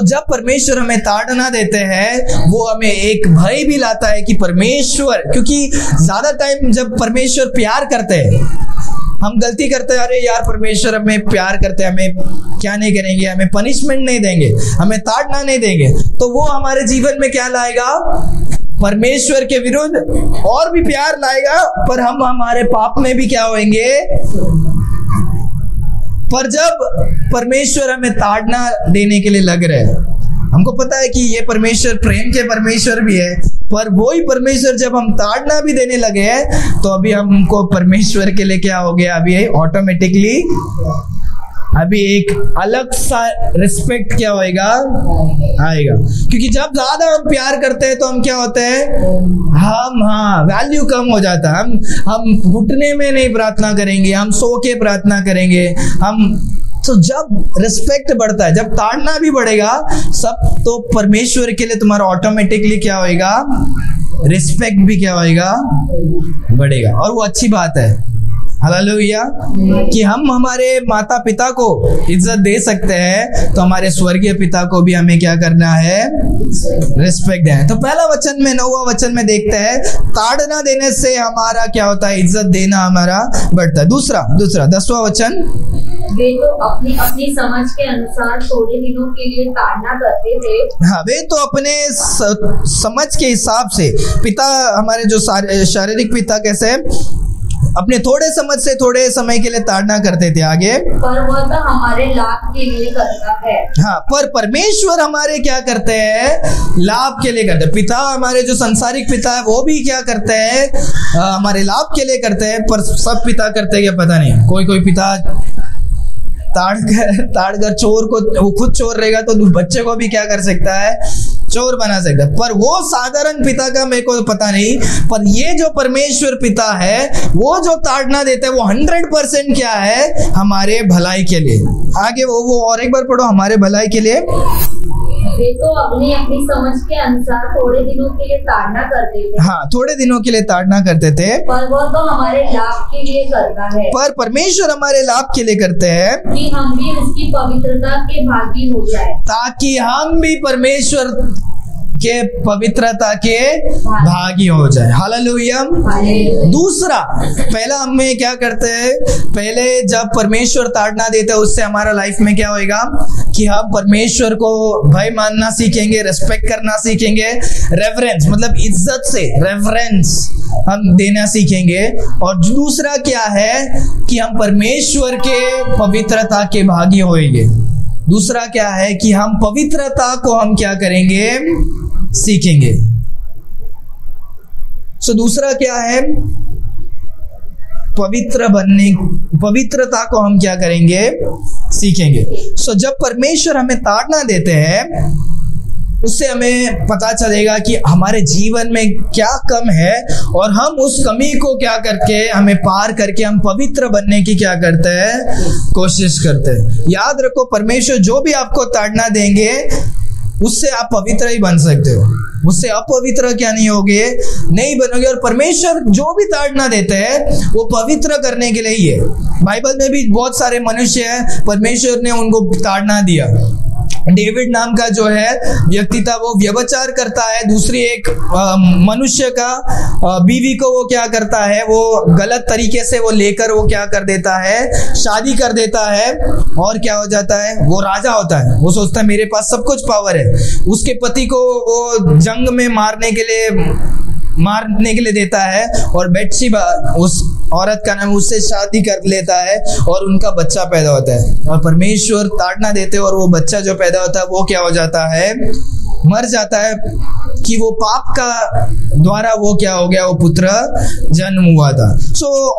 जब परमेश्वर हमें ताड़ना देते हैं, वो हमें एक भय भी लाता है कि परमेश्वर, क्योंकि ज्यादा टाइम जब परमेश्वर प्यार करते हैं, हम गलती करते हैं, अरे यार परमेश्वर हमें प्यार करते हैं, हमें क्या नहीं करेंगे, हमें पनिशमेंट नहीं देंगे, हमें ताड़ना नहीं देंगे, तो वो हमारे जीवन में क्या लाएगा, परमेश्वर के विरुद्ध और भी प्यार लाएगा। पर हम हमारे पाप में भी क्या होंगे। पर जब परमेश्वर हमें ताड़ना देने के लिए लग रहे हैं, हमको पता है कि ये परमेश्वर प्रेम के परमेश्वर भी है, पर वही परमेश्वर जब हम ताड़ना भी देने लगे हैं तो अभी हमको परमेश्वर के लिए क्या हो गया, अभी ऑटोमेटिकली अभी एक अलग सा रिस्पेक्ट क्या होएगा, आएगा। क्योंकि जब ज्यादा हम प्यार करते हैं तो हम क्या होते हैं, हम वैल्यू कम हो जाता है। हम घुटने में नहीं प्रार्थना करेंगे, हम सो के प्रार्थना करेंगे। तो जब रिस्पेक्ट बढ़ता है, जब ताड़ना भी बढ़ेगा सब, तो परमेश्वर के लिए तुम्हारा ऑटोमेटिकली क्या होएगा, रिस्पेक्ट भी क्या होएगा, बढ़ेगा। और वो अच्छी बात है, हालेलुया, कि हम हमारे माता पिता को इज्जत दे सकते हैं, तो हमारे स्वर्गीय पिता को भी हमें क्या करना है, रिस्पेक्ट देना है। तो पहला वचन में, 9वां वचन में देखते हैं ताड़ना देने से हमारा क्या होता है, इज्जत देना हमारा बढ़ता है। दूसरा 10वां वचन, वे तो अपनी अपनी समझ के अनुसार थोड़े दिनों के लिए ताड़ना करते थे। हाँ, वे तो अपने समझ के हिसाब से, पिता हमारे जो शारीरिक पिता कैसे अपने थोड़े समझ से थोड़े समय के लिए ताड़ना करते थे। आगे, पर वह तो हमारे लाभ के लिए करता है। हाँ, पर परमेश्वर हमारे क्या करते हैं, लाभ के लिए करते हैं। पिता हमारे जो सांसारिक पिता है वो भी क्या करते हैं, हमारे लाभ के लिए करते हैं। पर सब पिता करते हैं क्या पता नहीं, कोई पिता ताड़कर चोर को, वो खुद चोर रहेगा तो बच्चे को भी क्या कर सकता है, चोर बना सकता है। पर वो साधारण पिता का मेरे को पता नहीं, पर ये जो परमेश्वर पिता है वो जो ताड़ना देता है वो 100% क्या है, हमारे भलाई के लिए। आगे वो और एक बार पढ़ो, हमारे भलाई के लिए। वे तो अपनी अपनी समझ के अनुसार थोड़े दिनों के लिए ताड़ना करते थे। हाँ, थोड़े दिनों के लिए ताड़ना करते थे, पर वह तो हमारे लाभ के लिए करता है। पर परमेश्वर हमारे लाभ के लिए करते हैं कि हम भी उसकी पवित्रता के भागी हो जाए, ताकि हम भी परमेश्वर के पवित्रता के भागी हो जाए। हालेलुया। दूसरा, पहला हमें क्या करते हैं, पहले जब परमेश्वर ताड़ना देता है उससे हमारा लाइफ में क्या होएगा कि हम परमेश्वर को भय मानना सीखेंगे, रेस्पेक्ट करना सीखेंगे, रेवरेंस मतलब इज्जत से रेवरेंस हम देना सीखेंगे। और दूसरा क्या है कि हम परमेश्वर के पवित्रता के भागी होएंगे। दूसरा क्या है कि हम पवित्रता को हम क्या करेंगे, सीखेंगे। सो दूसरा क्या है, पवित्रता को हम क्या करेंगे, सीखेंगे। सो जब परमेश्वर हमें ताड़ना देते हैं उससे हमें पता चलेगा कि हमारे जीवन में क्या कम है और हम उस कमी को क्या करके हमें पार करके हम पवित्र बनने की क्या करते हैं, कोशिश करते हैं। याद रखो, परमेश्वर जो भी आपको ताड़ना देंगे उससे आप पवित्र ही बन सकते हो, उससे अपवित्र क्या नहीं होगे, नहीं बनोगे। और परमेश्वर जो भी ताड़ना देते हैं वो पवित्र करने के लिए ही है। बाइबल में भी बहुत सारे मनुष्य हैं, परमेश्वर ने उनको ताड़ना दिया। डेविड नाम का जो है व्यक्ति था, वो व्यभिचार करता है, दूसरी एक मनुष्य का बीवी को वो क्या करता है, वो गलत तरीके से वो लेकर वो क्या कर देता है, शादी कर देता है। और क्या हो जाता है, वो राजा होता है, वो सोचता है मेरे पास सब कुछ पावर है। उसके पति को वो जंग में मारने के लिए देता है और बेटशेबा उस औरत का नाम, उससे शादी कर लेता है और उनका बच्चा पैदा होता है। और परमेश्वर ताड़ना देते और वो बच्चा जो पैदा होता है वो क्या हो जाता है, मर जाता है, कि वो पाप का द्वारा वो क्या हो गया, वो पुत्र जन्म हुआ था।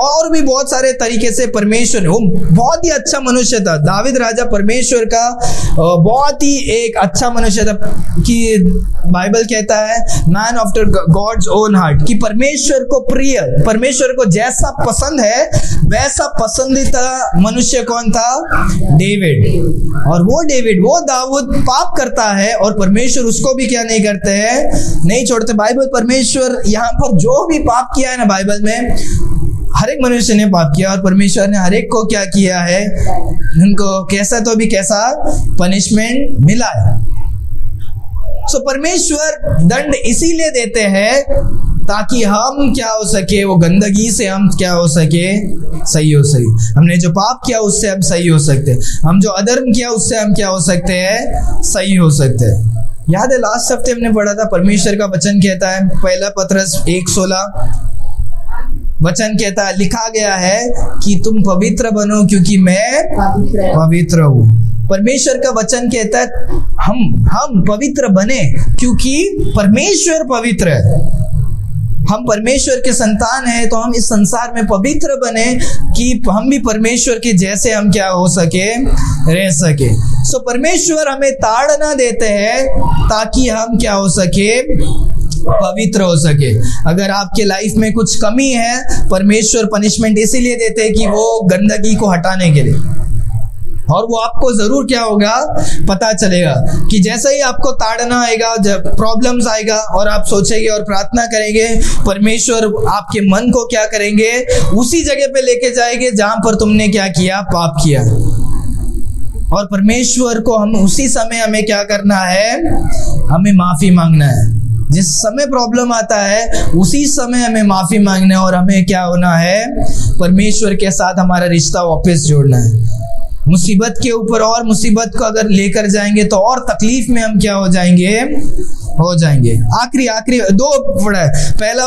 और भी बहुत सारे तरीके से परमेश्वर, वो बहुत ही अच्छा मनुष्य था। दाविद राजा परमेश्वर का बहुत ही एक अच्छा मनुष्य था, कि बाइबल कहता है man after God's own heart, कि परमेश्वर को प्रिय, परमेश्वर को जैसा पसंद है वैसा पसंदीदा मनुष्य कौन था, डेविड। और वो दाऊद पाप करता है और परमेश्वर उसको भी क्या नहीं करते हैं, नहीं छोड़ते। बाइबल परमेश्वर यहाँ पर जो भी पाप किया है ना, बाइबल में हर एक मनुष्य ने पाप किया और परमेश्वर ने हर एक को क्या किया है, उनको कैसा तो भी कैसा पनिशमेंट मिला है। सो परमेश्वर दंड इसीलिए देते हैं ताकि हम क्या हो सके, वो गंदगी से हम क्या हो सके, सही हो सके। हमने जो पाप किया उससे हम सही हो सकते हैं, हम जो अधर्म किया उससे हम क्या हो सकते हैं, सही हो सकते हैं। याद है लास्ट हफ्ते हमने पढ़ा था, परमेश्वर का वचन कहता है, पहला पत्रस 1:16 वचन कहता है, लिखा गया है कि तुम पवित्र बनो क्योंकि मैं पवित्र हूँ। परमेश्वर का वचन कहता है हम पवित्र बने क्योंकि परमेश्वर पवित्र है। हम परमेश्वर के संतान हैं तो हम इस संसार में पवित्र बने कि हम भी परमेश्वर के जैसे हम क्या हो सके, रह सके। सो परमेश्वर हमें ताड़ना देते हैं ताकि हम क्या हो सके, पवित्र हो सके। अगर आपके लाइफ में कुछ कमी है, परमेश्वर पनिशमेंट इसीलिए देते हैं कि वो गंदगी को हटाने के लिए। और वो आपको जरूर क्या होगा, पता चलेगा कि जैसे ही आपको ताड़ना आएगा, जब प्रॉब्लम्स आएगा और आप सोचेंगे और प्रार्थना करेंगे, परमेश्वर आपके मन को क्या करेंगे, उसी जगह पे लेके जाएंगे जहां पर तुमने क्या किया, पाप किया। और परमेश्वर को हम उसी समय हमें क्या करना है, हमें माफी मांगना है। जिस समय प्रॉब्लम आता है उसी समय हमें माफी मांगना है और हमें क्या होना है, परमेश्वर के साथ हमारा रिश्ता वापस जोड़ना है। मुसीबत के ऊपर और मुसीबत को अगर लेकर जाएंगे तो और तकलीफ में हम क्या हो जाएंगे, आखिरी दो पड़ा है। पहला,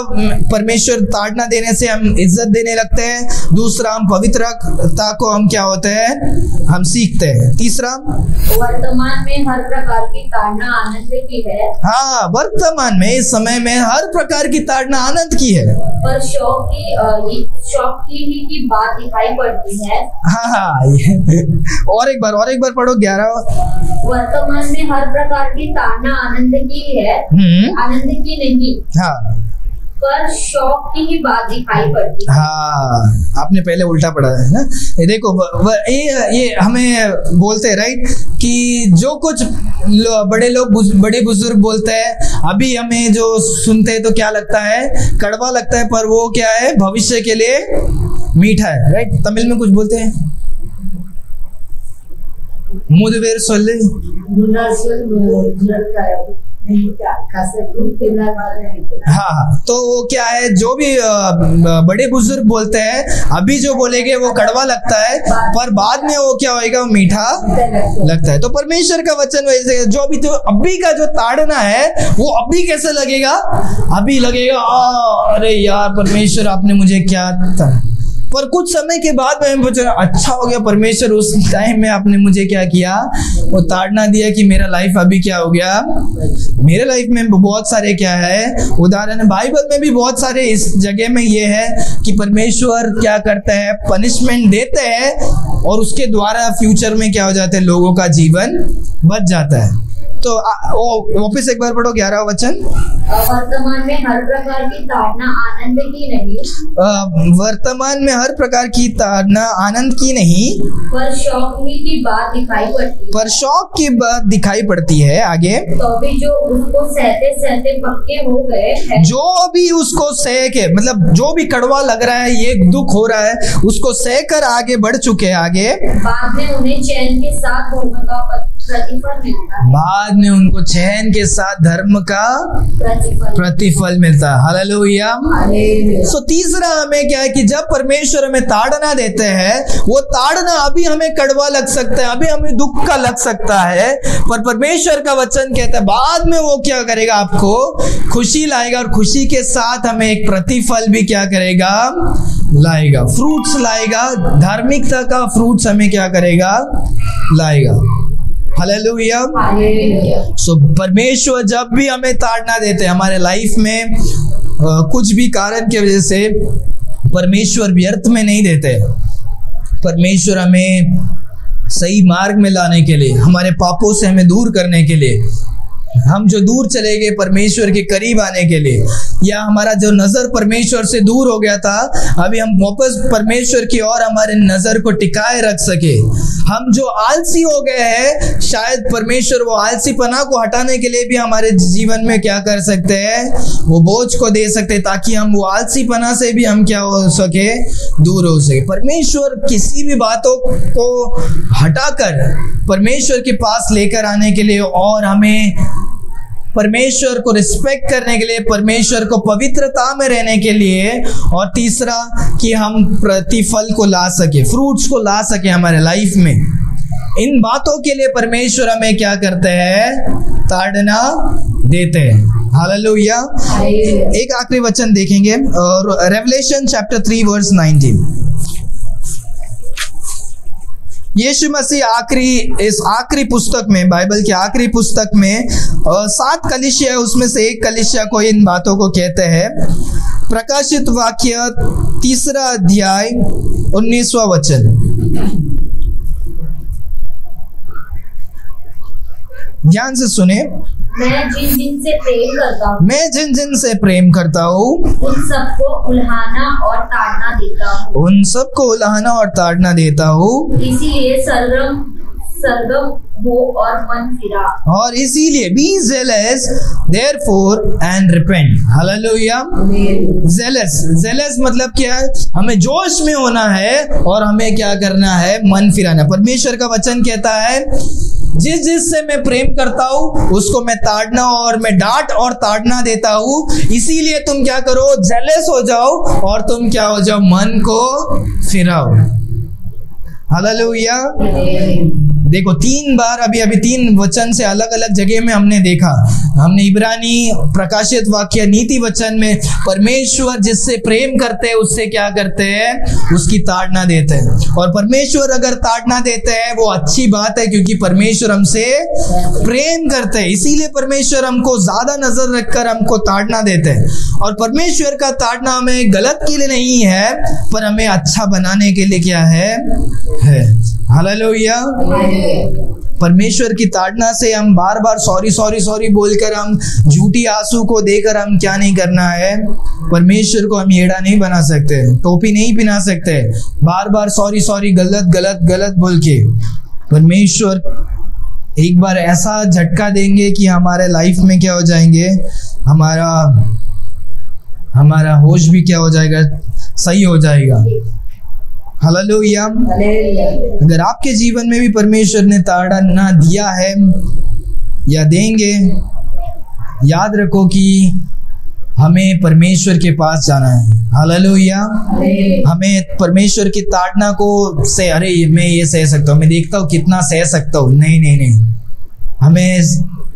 परमेश्वर ताड़ना देने से हम इज्जत देने लगते हैं। दूसरा, हम पवित्रता को हम क्या होते हैं, हम सीखते हैं। तीसरा, वर्तमान में हर प्रकार की ताड़ना आनंद की है। हाँ, वर्तमान में इस समय में हर प्रकार की ताड़ना आनंद की है, पर शौक की ही बात दिखाई पड़ती है। हाँ, और एक बार पढ़ो 11। वर्तमान में हर प्रकार की ताड़ना आनंद की है, आनंद की नहीं। हाँ, पर शौक की ही बात दिखाई पड़ती है। हाँ, आपने पहले उल्टा पढ़ा है ना। ये देखो, ये हमें बोलते हैं राइट, कि जो कुछ बड़े लोग, बड़े बुजुर्ग बोलते हैं, अभी हमें जो सुनते हैं तो क्या लगता है, कड़वा लगता है, पर वो क्या है, भविष्य के लिए मीठा है। राइट, तमिल में कुछ बोलते हैं, मुदवेर सोले, हाँ, तो वो क्या है, जो भी बड़े बुजुर्ग बोलते हैं, अभी जो बोलेंगे वो कड़वा लगता है, पर बाद में वो क्या होएगा, वो मीठा लगता है। तो परमेश्वर का वचन वैसे, जो भी तो अभी का जो ताड़ना है वो अभी कैसे लगेगा, अभी लगेगा अरे यार परमेश्वर आपने मुझे क्या था, पर कुछ समय के बाद मैं पूछा अच्छा हो गया परमेश्वर, उस टाइम में आपने मुझे क्या किया, वो ताड़ना दिया कि मेरा लाइफ अभी क्या हो गया। मेरे लाइफ में बहुत सारे क्या है उदाहरण, बाइबल में भी बहुत सारे इस जगह में ये है कि परमेश्वर क्या करता है, पनिशमेंट देते हैं और उसके द्वारा फ्यूचर में क्या हो जाता है, लोगों का जीवन बच जाता है। तो वापिस एक बार पढ़ो 11वां वचन। वर्तमान में हर प्रकार की ताड़ना आनंद की नहीं, वर्तमान में हर प्रकार की ताड़ना आनंद की नहीं, पर शौक ही की बात दिखाई पड़ती है, पर शौक की बात दिखाई पड़ती है। आगे, तो भी जो उसको सहते सहते पक्के हो गए हैं, जो भी उसको सह के, मतलब जो भी कड़वा लग रहा है, ये दुख हो रहा है, उसको सह कर आगे बढ़ चुके हैं, आगे बाद में उन्हें चैन के साथ धर्म का प्रतिफल मिलता है, बाद में उनको चैन के साथ धर्म का प्रतिफल मिलता है। हालेलुया। सो तीसरा हमें क्या है कि जब परमेश्वर हमें ताड़ना देते हैं, वो ताड़ना अभी हमें कड़वा लग सकता है, अभी हमें दुख का लग सकता है, पर परमेश्वर का वचन कहता है बाद में वो क्या करेगा, आपको खुशी लाएगा, और खुशी के साथ हमें एक प्रतिफल भी क्या करेगा, लाएगा, फ्रूट्स लाएगा, धार्मिकता का फ्रूट्स हमें क्या करेगा, लाएगा। हालेलुया। सो परमेश्वर जब भी हमें ताड़ना देते हैं हमारे लाइफ में, कुछ भी कारण की वजह से, परमेश्वर व्यर्थ में नहीं देते। परमेश्वर हमें सही मार्ग में लाने के लिए, हमारे पापों से हमें दूर करने के लिए, हम जो दूर चले गए परमेश्वर के करीब आने के लिए, या हमारा जो नजर परमेश्वर से दूर हो गया था, अभी हम वापस परमेश्वर की ओर हमारे नजर को टिकाए रख सके। हम जो आलसी हो गए हैं, शायद परमेश्वर वो आलसीपना को हटाने के लिए भी हमारे जीवन में क्या कर सकते हैं, वो बोझ को दे सकते हैं, ताकि हम वो आलसीपना से भी हम क्या हो सके, दूर हो सके। परमेश्वर किसी भी बातों को हटाकर परमेश्वर के पास लेकर आने के लिए, और हमें परमेश्वर को रिस्पेक्ट करने के लिए, परमेश्वर को पवित्रता में रहने के लिए, और तीसरा कि हम प्रतिफल को ला सके, फ्रूट्स को ला सके हमारे लाइफ में, इन बातों के लिए परमेश्वर हमें क्या करते हैं, ताड़ना देते हैं। हालेलुया। एक आखिरी वचन देखेंगे, और रेवलेशन चैप्टर 3 वर्स 19। यीशु मसीह इस आखिरी पुस्तक में, बाइबल की आखिरी पुस्तक में 7 कलीसिया है, उसमें से एक कलीसिया को इन बातों को कहते हैं। प्रकाशित वाक्य 3 अध्याय 19वां वचन। ध्यान से सुने। मैं जिन जिन से प्रेम करता हूँ, मैं जिन जिन से प्रेम करता हूँ, उन सबको उल्हाना और ताड़ना देता हूँ, उन सबको उल्हाना और ताड़ना देता हूँ, इसीलिए सरगम हो और मन फिरा, और इसीलिए be zealous therefore and repent। Hallelujah. zealous मतलब क्या है, हमें जोश में होना है और हमें क्या करना है, मन फिराना। परमेश्वर का वचन कहता है जिस से मैं प्रेम करता हूँ उसको मैं ताड़ना और मैं डांट और ताड़ना देता हूँ, इसीलिए तुम क्या करो, जेलस हो जाओ और तुम क्या हो जाओ, मन को फिराओ। हालेलुया। देखो 3 बार अभी 3 वचन से अलग अलग जगह में हमने देखा, हमने इब्रानी, प्रकाशित वाक्य, नीति वचन में परमेश्वर जिससे प्रेम करते हैं उससे क्या करते हैं, उसकी ताड़ना देते हैं। और परमेश्वर अगर ताड़ना देते हैं वो अच्छी बात है, क्योंकि परमेश्वर हमसे प्रेम करते हैं, इसीलिए परमेश्वर हमको ज्यादा नजर रखकर हमको ताड़ना देते हैं। और परमेश्वर का ताड़ना हमें गलत के लिए नहीं है, पर हमें अच्छा बनाने के लिए क्या है। हालेलुया। परमेश्वर की ताड़ना से हम बार बार सॉरी बोलकर, हम झूठी आंसू को देकर हम क्या नहीं करना है, परमेश्वर को हम येड़ा नहीं बना सकते, टोपी नहीं पहना सकते, बार बार सॉरी गलत बोल के। परमेश्वर एक बार ऐसा झटका देंगे कि हमारे लाइफ में क्या हो जाएंगे, हमारा होश भी क्या हो जाएगा, सही हो जाएगा। हालेलुया। अगर आपके जीवन में भी परमेश्वर ने ताड़ना दिया है या देंगे, याद रखो कि हमें परमेश्वर के पास जाना है। हालेलुया। हमें परमेश्वर की ताड़ना को से, अरे मैं ये सह सकता हूँ, मैं देखता हूँ कितना सह सकता हूँ, नहीं नहीं नहीं, हमें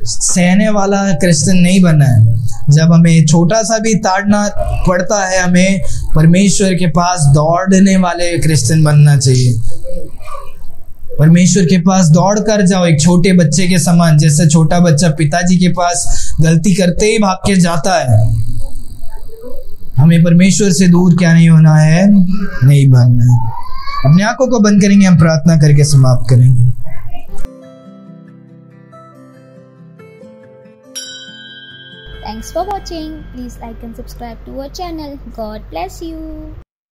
सहने वाला क्रिश्चियन नहीं बनना है। जब हमें छोटा सा भी ताड़ना पड़ता है, हमें परमेश्वर के पास दौड़ने वाले क्रिश्चियन बनना चाहिए। परमेश्वर के पास दौड़ कर जाओ एक छोटे बच्चे के समान, जैसे छोटा बच्चा पिताजी के पास गलती करते ही भाग के जाता है। हमें परमेश्वर से दूर क्या नहीं होना है, नहीं भागना है। अपनी आंखों को बंद करेंगे, हम प्रार्थना करके समाप्त करेंगे। Thanks for watching. Please like and subscribe to our channel. God bless you.